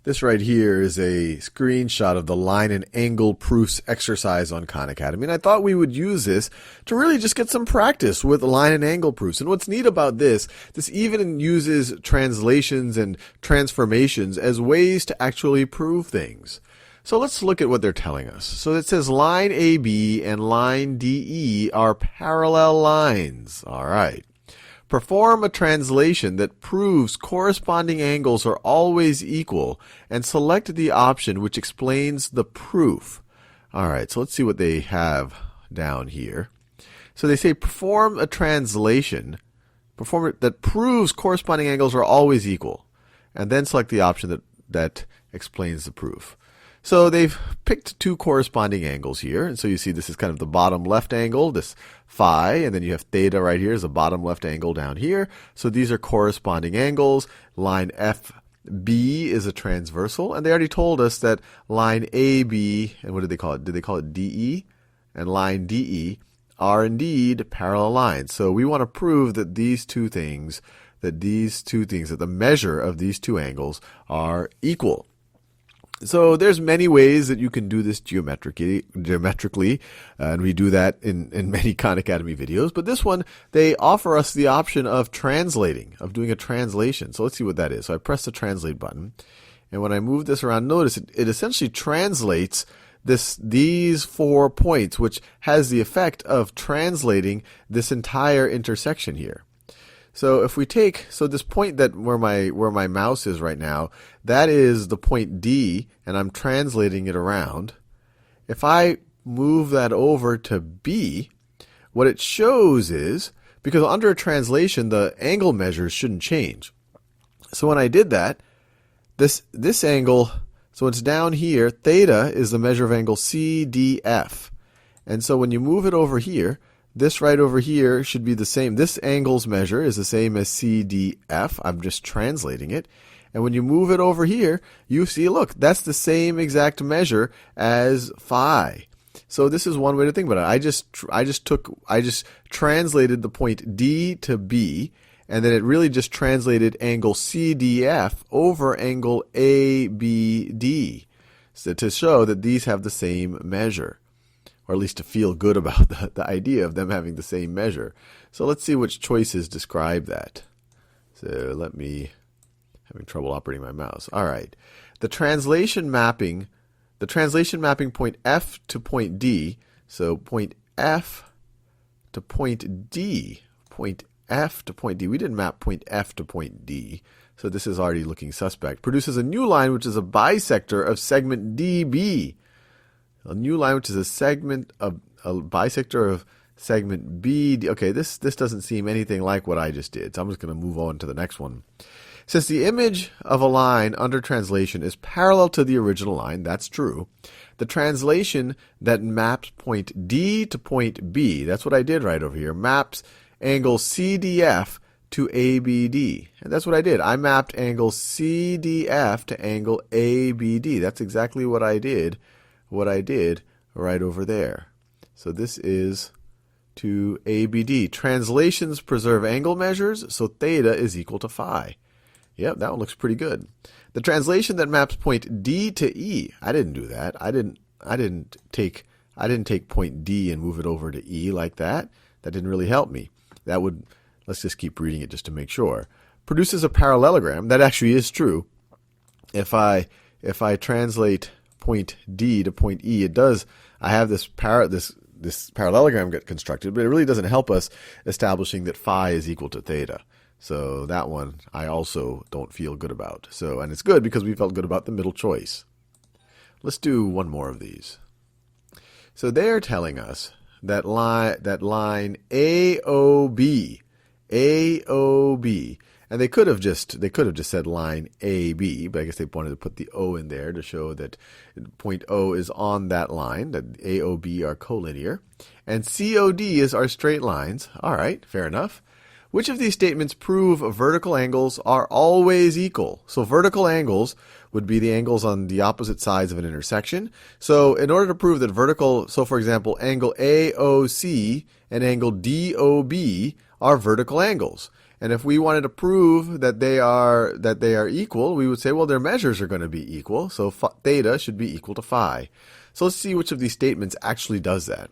This right here is a screenshot of the line and angle proofs exercise on Khan Academy. And I thought we would use this to really just get some practice with line and angle proofs. And what's neat about this even uses translations and transformations as ways to actually prove things. So let's look at what they're telling us. So it says line AB and line DE are parallel lines. All right. Perform a translation that proves corresponding angles are always equal and select the option which explains the proof. All right, so let's see what they have down here. So they say perform a translation that proves corresponding angles are always equal, and then select the option that explains the proof. So they've picked two corresponding angles here. And so you see this is kind of the bottom left angle, this phi, and then you have theta right here is the bottom left angle down here. So these are corresponding angles. Line FB is a transversal, and they already told us that line AB, and what did they call it? Did they call it DE? And line DE are indeed parallel lines. So we want to prove that these two things, that the measure of these two angles are equal. So there's many ways that you can do this geometrically, and we do that in many Khan Academy videos. But this one, they offer us the option of translating, of doing a translation. So let's see what that is. So I press the translate button, and when I move this around, notice it essentially translates these 4 points, which has the effect of translating this entire intersection here. So if we take, this point that where my mouse is right now, that is the point D, and I'm translating it around. If I move that over to B, what it shows is, because under a translation, the angle measures shouldn't change. So when I did that, this angle, so it's down here, theta is the measure of angle CDF. And so when you move it over here, this right over here should be the same. This angle's measure is the same as CDF. I'm just translating it. And when you move it over here, you see, look, that's the same exact measure as phi. So this is one way to think about it. I just translated the point D to B, and then it really just translated angle CDF over angle ABD, so to show that these have the same measure, or at least to feel good about the idea of them having the same measure. So let's see which choices describe that. So having trouble operating my mouse. All right. The translation mapping point F to point D, so point F to point D, point F to point D. We didn't map point F to point D, so this is already looking suspect. Produces a new line which is a bisector of segment DB. A new line which is a bisector of segment BD. Okay, this doesn't seem anything like what I just did, so I'm just going to move on to the next one. Since the image of a line under translation is parallel to the original line, that's true, the translation that maps point D to point B, that's what I did right over here, maps angle CDF to ABD. And that's what I did. I mapped angle CDF to angle ABD. That's exactly what I did right over there. So this is to ABD. Translations preserve angle measures, so theta is equal to phi. Yep, that one looks pretty good. The translation that maps point D to E, I didn't do that. I didn't take point D and move it over to E like that. That didn't really help me. Let's just keep reading it just to make sure. Produces a parallelogram. That actually is true. If I translate point D to point E, it does. I have this parallelogram get constructed, but it really doesn't help us establishing that phi is equal to theta. So that one I also don't feel good about. And it's good because we felt good about the middle choice. Let's do one more of these. So they're telling us that line AOB, and they could have just said line AB, but I guess they wanted to put the O in there to show that point O is on that line, that AOB are collinear, and COD is our straight lines. All right, fair enough. Which of these statements prove vertical angles are always equal? So vertical angles would be the angles on the opposite sides of an intersection. So in order to prove that for example, angle AOC and angle DOB are vertical angles. And if we wanted to prove that they are equal, we would say, well, their measures are going to be equal, so theta should be equal to phi. So let's see which of these statements actually does that.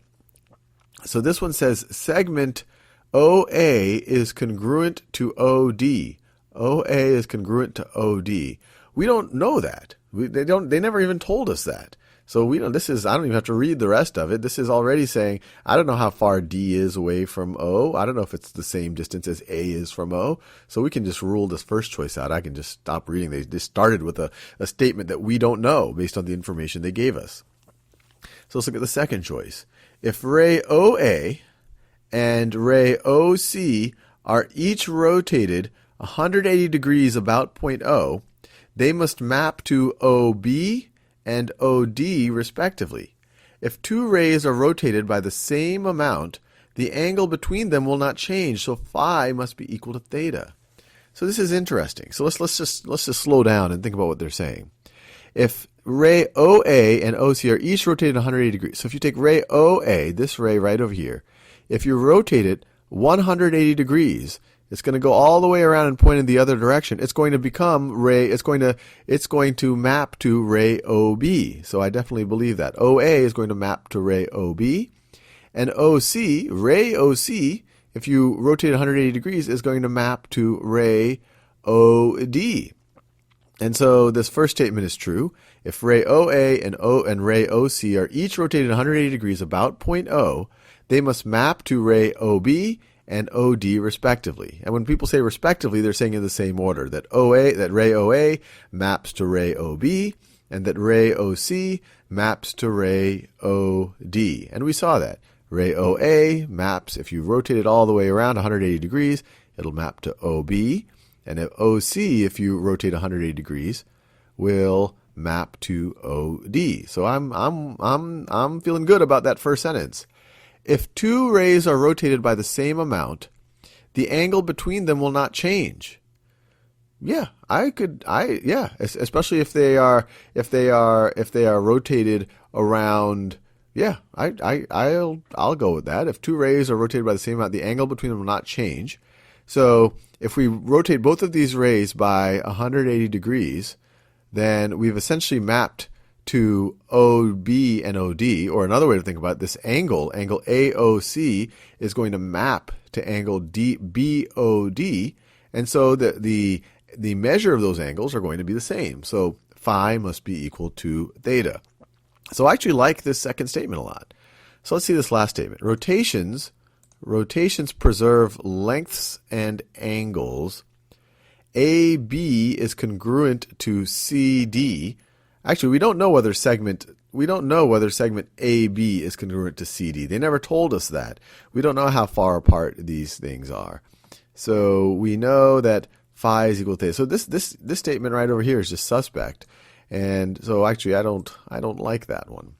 So this one says segment OA is congruent to OD. OA is congruent to OD. We don't know that. They never even told us that. So I don't even have to read the rest of it. This is already saying, I don't know how far D is away from O. I don't know if it's the same distance as A is from O. So we can just rule this first choice out. I can just stop reading. They started with a statement that we don't know based on the information they gave us. So let's look at the second choice. If ray OA and ray OC are each rotated 180 degrees about point O, they must map to OB and OD respectively. If two rays are rotated by the same amount, the angle between them will not change, so phi must be equal to theta. So this is interesting. So let's just slow down and think about what they're saying. If ray OA and OC are each rotated 180 degrees, so if you take ray OA, this ray right over here, if you rotate it 180 degrees, it's going to go all the way around and point in the other direction. It's going to become it's going to map to ray OB. So I definitely believe that. OA is going to map to ray OB. And OC, ray OC, if you rotate 180 degrees, is going to map to ray OD. And so this first statement is true. If ray OA and ray OC are each rotated 180 degrees about point O, they must map to ray OB and OD respectively. And when people say respectively, they're saying in the same order, that ray OA maps to ray OB, and that ray OC maps to ray OD. And we saw that. Ray OA maps, if you rotate it all the way around 180 degrees, it'll map to OB. And OC, if you rotate 180 degrees, will map to OD. So I'm feeling good about that first sentence. If two rays are rotated by the same amount, the angle between them will not change. Yeah, especially if they are rotated around. Yeah, I'll go with that. If two rays are rotated by the same amount, the angle between them will not change. So if we rotate both of these rays by 180 degrees, then we've essentially mapped to OB and OD, or another way to think about it, this angle AOC is going to map to angle BOD, and so the measure of those angles are going to be the same. So phi must be equal to theta. So I actually like this second statement a lot. So let's see this last statement. Rotations preserve lengths and angles. AB is congruent to CD. Actually, we don't know whether segment AB is congruent to CD. They never told us that. We don't know how far apart these things are. So we know that phi is equal to theta. So this statement right over here is just suspect. And so actually I don't like that one.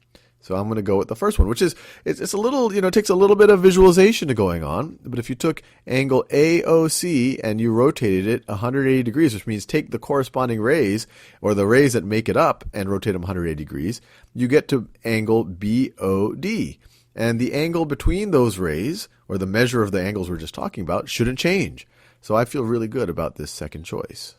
So I'm going to go with the first one, which is, it's a little, it takes a little bit of visualization to going on. But if you took angle AOC and you rotated it 180 degrees, which means take the corresponding rays, or the rays that make it up, and rotate them 180 degrees, you get to angle BOD. And the angle between those rays, or the measure of the angles we're just talking about, shouldn't change. So I feel really good about this second choice.